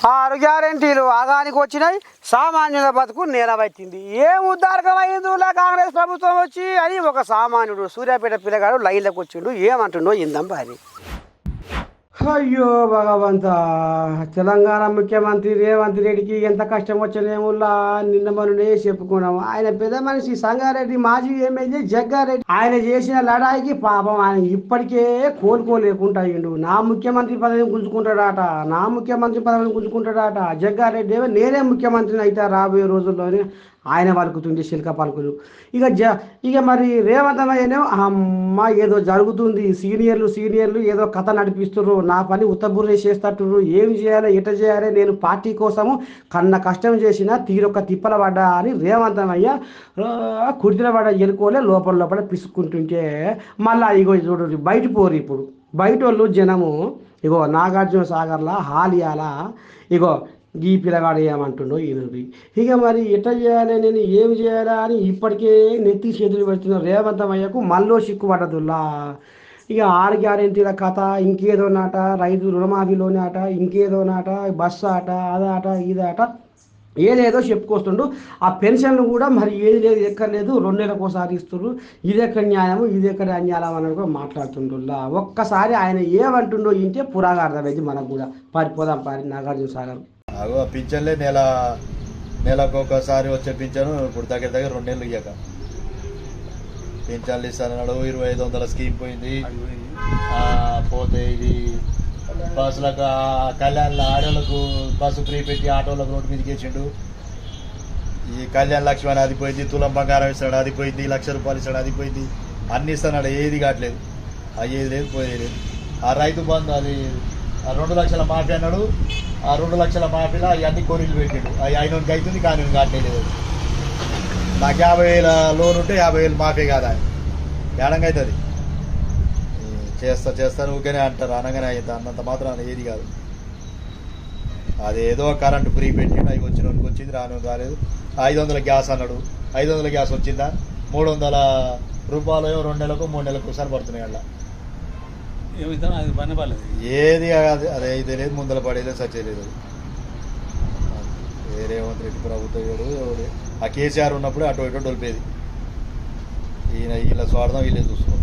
6 గ్యారెంటీలు ఆగానికి వచ్చినాయి, సామాన్యుల బతుకు నేలబట్టింది. ఏం ఉద్దారకం అయిందిలా కాంగ్రెస్ ప్రభుత్వం వచ్చి అని ఒక సామాన్యుడు సూర్యాపేట పిల్లగాడు లైన్లోకి వచ్చిండు. ఏమంటుండో ఇందాం బారి. అయ్యో భగవంత, తెలంగాణ ముఖ్యమంత్రి రేవంత్ రెడ్డికి ఎంత కష్టం వచ్చనేముల్లా నిన్న మననే చెప్పుకున్నాము. ఆయన పెద్ద మనిషి సంగారెడ్డి మాజీ ఎమ్మెల్యే జగ్గారెడ్డి ఆయన చేసిన లడాయికి పాపం ఆయన ఇప్పటికే కోలుకోలేకుండా అయ్యిండు. నా ముఖ్యమంత్రి పదవిని గుంజుకుంటాడట, నా ముఖ్యమంత్రి పదవిని గుంజుకుంటాడట. జగ్గారెడ్డి ఏమో నేనే ముఖ్యమంత్రిని అయితే రాబోయే రోజుల్లోనే ఆయన పలుకుతుంది శిల్క పలుకులు. ఇక మరి రేవంత్ అయ్యనేమో అమ్మ ఏదో జరుగుతుంది, సీనియర్లు ఏదో కథ నడిపిస్తుర్రు, నా పని ఉత్తబుర్రే చేస్తట్టుర్రు, ఏం చేయాలి ఎట చేయాలి, నేను పార్టీ కోసము కన్న కష్టం చేసిన తీరొక్క తిప్పల పడ్డా అని రేవంత్ అయ్య కుడితిల పడ్డ ఎలుకోలే లోపల పిసుక్కుంటుంటే మళ్ళా ఇగో చూడు బయట పోరు. ఇప్పుడు బయట వాళ్ళు జనము ఇగో నాగార్జున సాగర్లా హాలియాలా ఇగో ఈ పిల్లగాడు ఏమంటుండో ఈయనది. ఇక మరి ఎట్లా చేయాలి, నేను ఏమి చేయాలా అని ఇప్పటికే నెత్తి చేతులు పెడుతున్న రేవంత్ అయ్యకు మళ్ళీ సిక్కుపడ్డదుల్లా. ఇక 6 గ్యారెంటీల కథ ఇంకేదో నాట, రైతు రుణమాఫీలోనే ఆట, ఇంకేదో నాట, బస్సు ఆట, అదాట ఇదాట ఏదేదో చెప్పుకొస్తుండు. ఆ పెన్షన్లు కూడా మరి ఏది లేదు ఎక్కర్లేదు, 2 నెలలకోసారి ఇస్తున్నారు, ఇది ఎక్కడ న్యాయము ఇది ఎక్కడ అన్యాయం అని కూడా మాట్లాడుతుండ్రులా. ఒక్కసారి ఆయన ఏమంటుండో ఇంటే పురాగా అర్థమైంది మనకు కూడా. పారిపోదాం పారి నాగార్జున సాగర్. అగో పింఛన్లే నెలకు ఒకసారి వచ్చే పింఛను ఇప్పుడు దగ్గర 2 నెలలు ఇయ్యక పింఛన్లు ఇస్తానన్నాడు. 2500 స్కీమ్ పోయింది. పోతే ఇది బస్సులకు కళ్యాణ్ ఆడోళ్ళకు బస్సు ఫ్రీ పెట్టి ఆటోలకు రోడ్డు మీదకి వేసిండు. ఈ కళ్యాణ్ లక్ష్మి అని అది పోయింది, తులం బంగారం ఇస్తాడు అది పోయింది, 1,00,000 రూపాయలు ఇస్తాడు అది పోయింది, అన్ని ఇస్తున్నాడు ఏది కావట్లేదు, అయ్యేది లేదు పోయేది లేదు. ఆ రైతు బంధు అది 2 లక్షల మాఫీ అన్నాడు. ఆ 2 లక్షల మాఫీలో అవన్నీ కొరీలు పెట్టాడు. అవి అయినోనికి అవుతుంది కానీ కావట్లేదు. నాకు 50,000 లోన్ ఉంటే 50,000 మాఫీ కాదా, ఏడంగా అవుతుంది. చేస్తాను ఊరికేనే అంటారు, అనగానే అవుతుంది. అన్నంత మాత్రం ఏది కాదు. అదేదో కరెంటు ఫ్రీ పెట్టిండు, అవి వచ్చినోనికి వచ్చింది, రానోనికి రాలేదు. 500 గ్యాస్ అన్నాడు, 500 గ్యాస్ వచ్చిందా, 300 రూపాయలు 2 నెలలకు 3 నెలలకు ఒకసారి పడుతున్నాయి. అలా ఏది అదే అయితే లేదు, ముందర పడేలేదు, సచ్చేలేదు. రేవంత్ రెడ్డి ప్రభుత్వం ఆ కేసీఆర్ ఉన్నప్పుడు అటు ఇటు డొలిపేది. వీళ్ళ స్వార్థం వీళ్ళే చూస్తున్నారు.